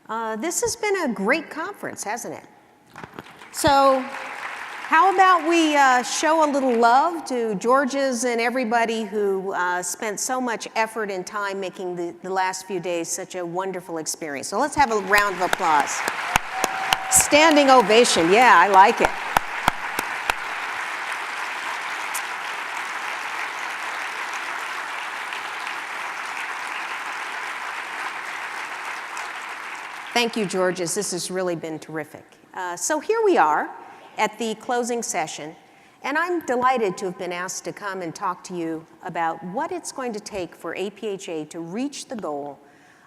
This has been a great conference, hasn't it? So how about we show a little love to Georges and everybody who spent so much effort and time making the last few days such a wonderful experience. So let's have a round of applause. Standing ovation, yeah, I like it. Thank you, Georges. This has really been terrific. So here we are at the closing session, and I'm delighted to have been asked to come and talk to you about what it's going to take for APHA to reach the goal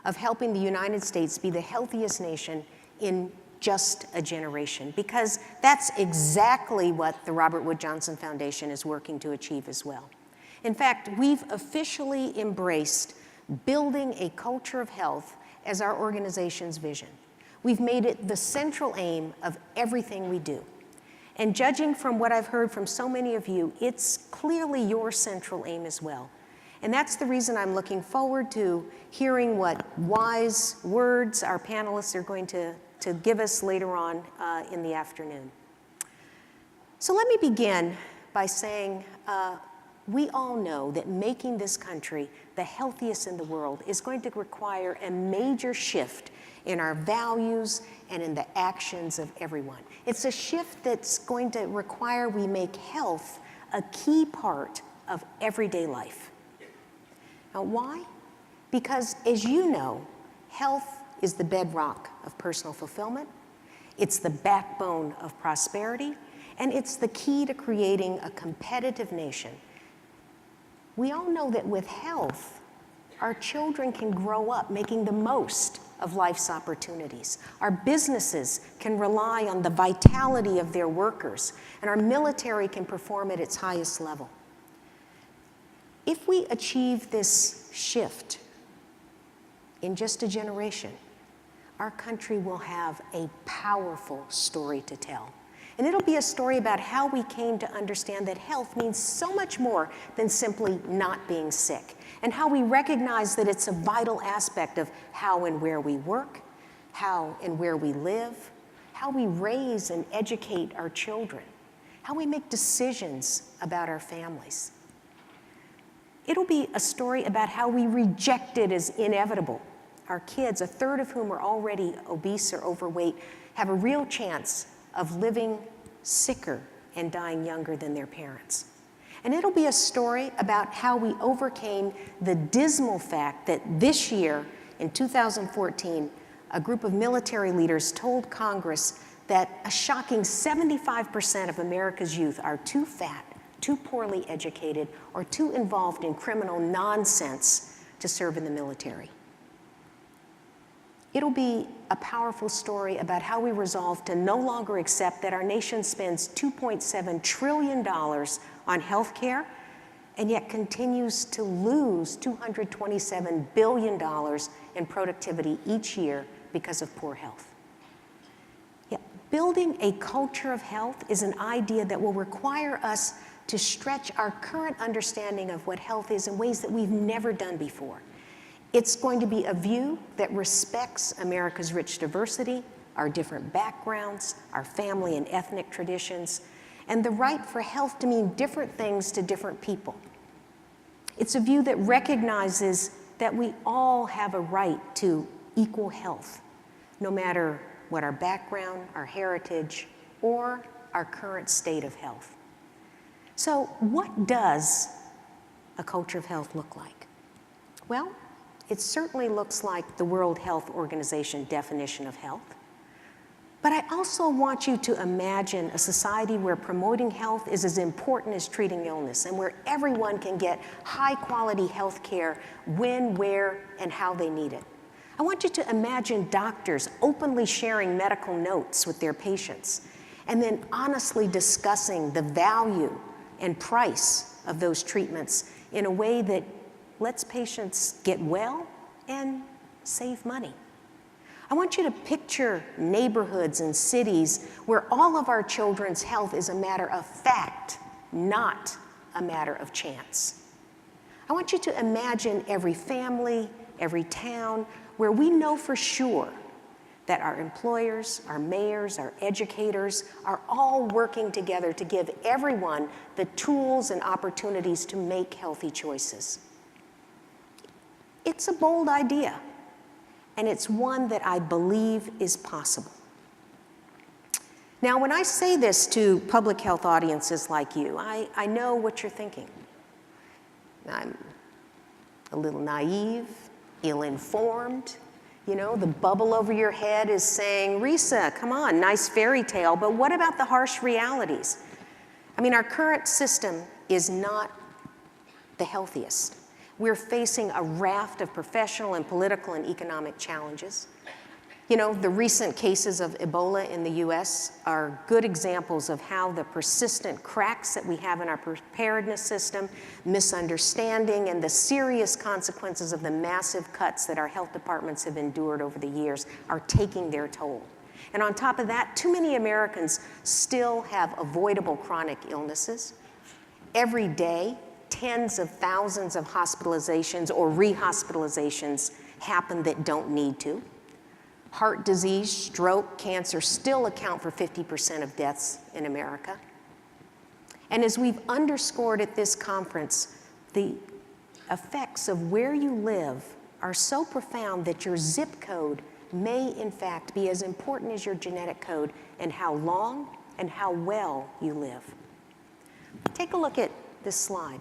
of helping the United States be the healthiest nation in just a generation, because that's exactly what the Robert Wood Johnson Foundation is working to achieve as well. In fact, we've officially embraced building a culture of health as our organization's vision. We've made it the central aim of everything we do. And judging from what I've heard from so many of you, it's clearly your central aim as well. And that's the reason I'm looking forward to hearing what wise words our panelists are going to give us later on in the afternoon. So let me begin by saying, we all know that making this country the healthiest in the world is going to require a major shift in our values and in the actions of everyone. It's a shift that's going to require we make health a key part of everyday life. Now, why? Because, as you know, health is the bedrock of personal fulfillment, it's the backbone of prosperity, and it's the key to creating a competitive nation. We all know that with health, our children can grow up making the most of life's opportunities. Our businesses can rely on the vitality of their workers, and our military can perform at its highest level. If we achieve this shift in just a generation, our country will have a powerful story to tell. And it'll be a story about how we came to understand that health means so much more than simply not being sick, and how we recognize that it's a vital aspect of how and where we work, how and where we live, how we raise and educate our children, how we make decisions about our families. It'll be a story about how we reject it as inevitable. Our kids, a third of whom are already obese or overweight, have a real chance of living sicker and dying younger than their parents. And it'll be a story about how we overcame the dismal fact that this year, in 2014, a group of military leaders told Congress that a shocking 75% of America's youth are too fat, too poorly educated, or too involved in criminal nonsense to serve in the military. It'll be a powerful story about how we resolve to no longer accept that our nation spends $2.7 trillion on health care and yet continues to lose $227 billion in productivity each year because of poor health. Yet building a culture of health is an idea that will require us to stretch our current understanding of what health is in ways that we've never done before. It's going to be a view that respects America's rich diversity, our different backgrounds, our family and ethnic traditions, and the right for health to mean different things to different people. It's a view that recognizes that we all have a right to equal health, no matter what our background, our heritage, or our current state of health. So what does a culture of health look like? Well, it certainly looks like the World Health Organization definition of health. But I also want you to imagine a society where promoting health is as important as treating illness, and where everyone can get high-quality health care when, where, and how they need it. I want you to imagine doctors openly sharing medical notes with their patients, and then honestly discussing the value and price of those treatments in a way that lets patients get well and save money. I want you to picture neighborhoods and cities where all of our children's health is a matter of fact, not a matter of chance. I want you to imagine every family, every town, where we know for sure that our employers, our mayors, our educators are all working together to give everyone the tools and opportunities to make healthy choices. It's a bold idea, and it's one that I believe is possible. Now, when I say this to public health audiences like you, I know what you're thinking. I'm a little naive, ill-informed. You know, the bubble over your head is saying, Risa, come on, nice fairy tale, but what about the harsh realities? I mean, our current system is not the healthiest. We're facing a raft of professional and political and economic challenges. You know, the recent cases of Ebola in the US are good examples of how the persistent cracks that we have in our preparedness system, misunderstanding, and the serious consequences of the massive cuts that our health departments have endured over the years are taking their toll. And on top of that, too many Americans still have avoidable chronic illnesses. Every day, tens of thousands of hospitalizations or rehospitalizations happen that don't need to. Heart disease, stroke, cancer still account for 50% of deaths in America. And as we've underscored at this conference, the effects of where you live are so profound that your zip code may in fact be as important as your genetic code in how long and how well you live. Take a look at this slide.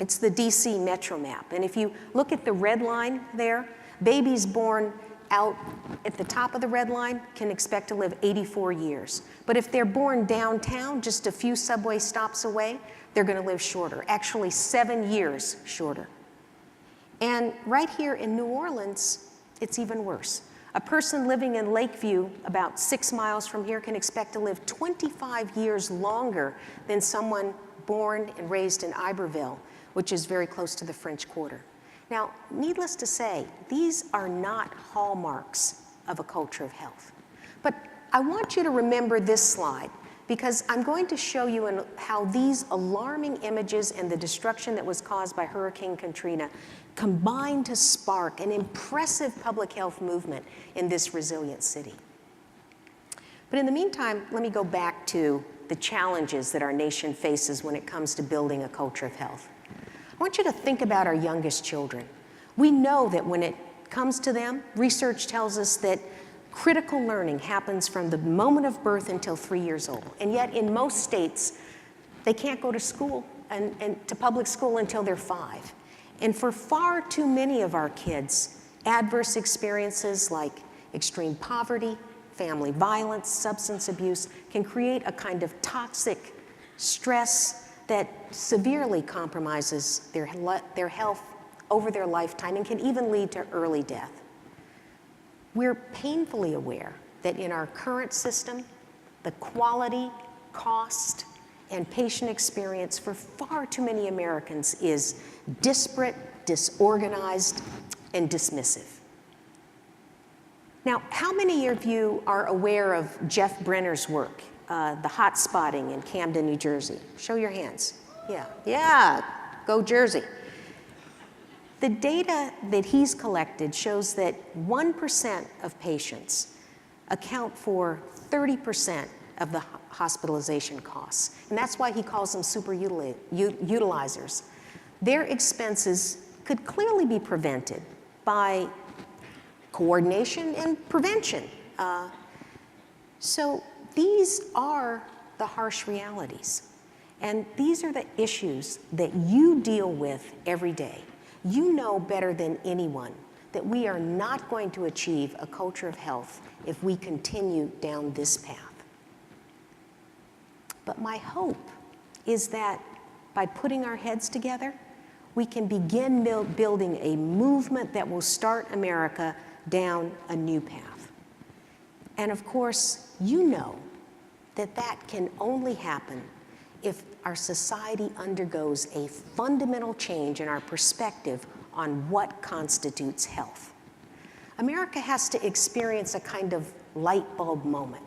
It's the DC Metro map. And if you look at the red line there, babies born out at the top of the red line can expect to live 84 years. But if they're born downtown, just a few subway stops away, they're going to live shorter, actually 7 years shorter. And right here in New Orleans, it's even worse. A person living in Lakeview, about 6 miles from here, can expect to live 25 years longer than someone born and raised in Iberville, which is very close to the French Quarter. Now, needless to say, these are not hallmarks of a culture of health. But I want you to remember this slide because I'm going to show you how these alarming images and the destruction that was caused by Hurricane Katrina combined to spark an impressive public health movement in this resilient city. But in the meantime, let me go back to the challenges that our nation faces when it comes to building a culture of health. I want you to think about our youngest children. We know that when it comes to them, research tells us that critical learning happens from the moment of birth until 3 years old. And yet in most states, they can't go to school and to public school until they're 5. And for far too many of our kids, adverse experiences like extreme poverty, family violence, substance abuse can create a kind of toxic stress that severely compromises their health over their lifetime and can even lead to early death. We're painfully aware that in our current system, the quality, cost, and patient experience for far too many Americans is disparate, disorganized, and dismissive. Now, how many of you are aware of Jeff Brenner's work? The hot spotting in Camden, New Jersey. Show your hands. Yeah, go Jersey. The data that he's collected shows that 1% of patients account for 30% of the hospitalization costs. And that's why he calls them super utilizers. Their expenses could clearly be prevented by coordination and prevention. So these are the harsh realities. And these are the issues that you deal with every day. You know better than anyone that we are not going to achieve a culture of health if we continue down this path. But my hope is that by putting our heads together, we can begin building a movement that will start America down a new path. And of course, you know that that can only happen if our society undergoes a fundamental change in our perspective on what constitutes health. America has to experience a kind of light bulb moment,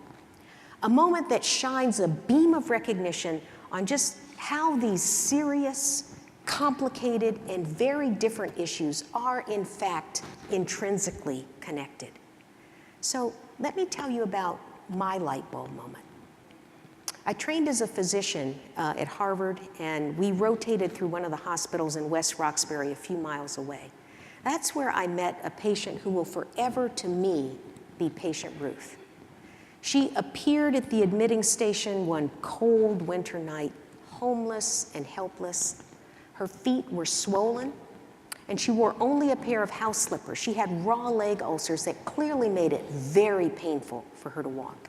a moment that shines a beam of recognition on just how these serious, complicated, and very different issues are in fact intrinsically connected. So let me tell you about my light bulb moment. I trained as a physician at Harvard, and we rotated through one of the hospitals in West Roxbury, a few miles away. That's where I met a patient who will forever, to me, be Patient Ruth. She appeared at the admitting station one cold winter night, homeless and helpless. Her feet were swollen, and she wore only a pair of house slippers. She had raw leg ulcers that clearly made it very painful for her to walk.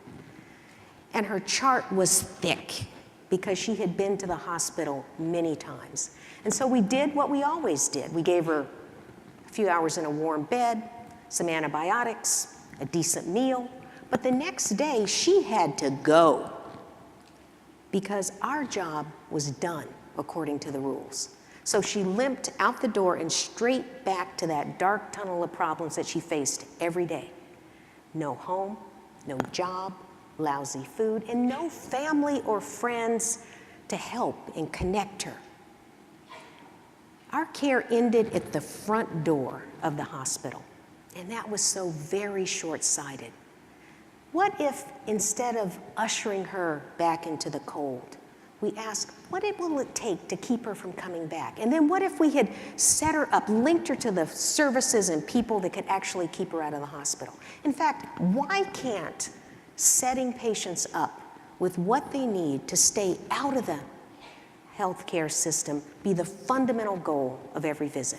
And her chart was thick because she had been to the hospital many times. And so we did what we always did. We gave her a few hours in a warm bed, some antibiotics, a decent meal. But the next day, she had to go because our job was done according to the rules. So she limped out the door and straight back to that dark tunnel of problems that she faced every day. No home, no job, lousy food, and no family or friends to help and connect her. Our care ended at the front door of the hospital, and that was so very short-sighted. What if, instead of ushering her back into the cold, we asked, what will it take to keep her from coming back? And then what if we had set her up, linked her to the services and people that could actually keep her out of the hospital? In fact, why can't setting patients up with what they need to stay out of the healthcare system be the fundamental goal of every visit?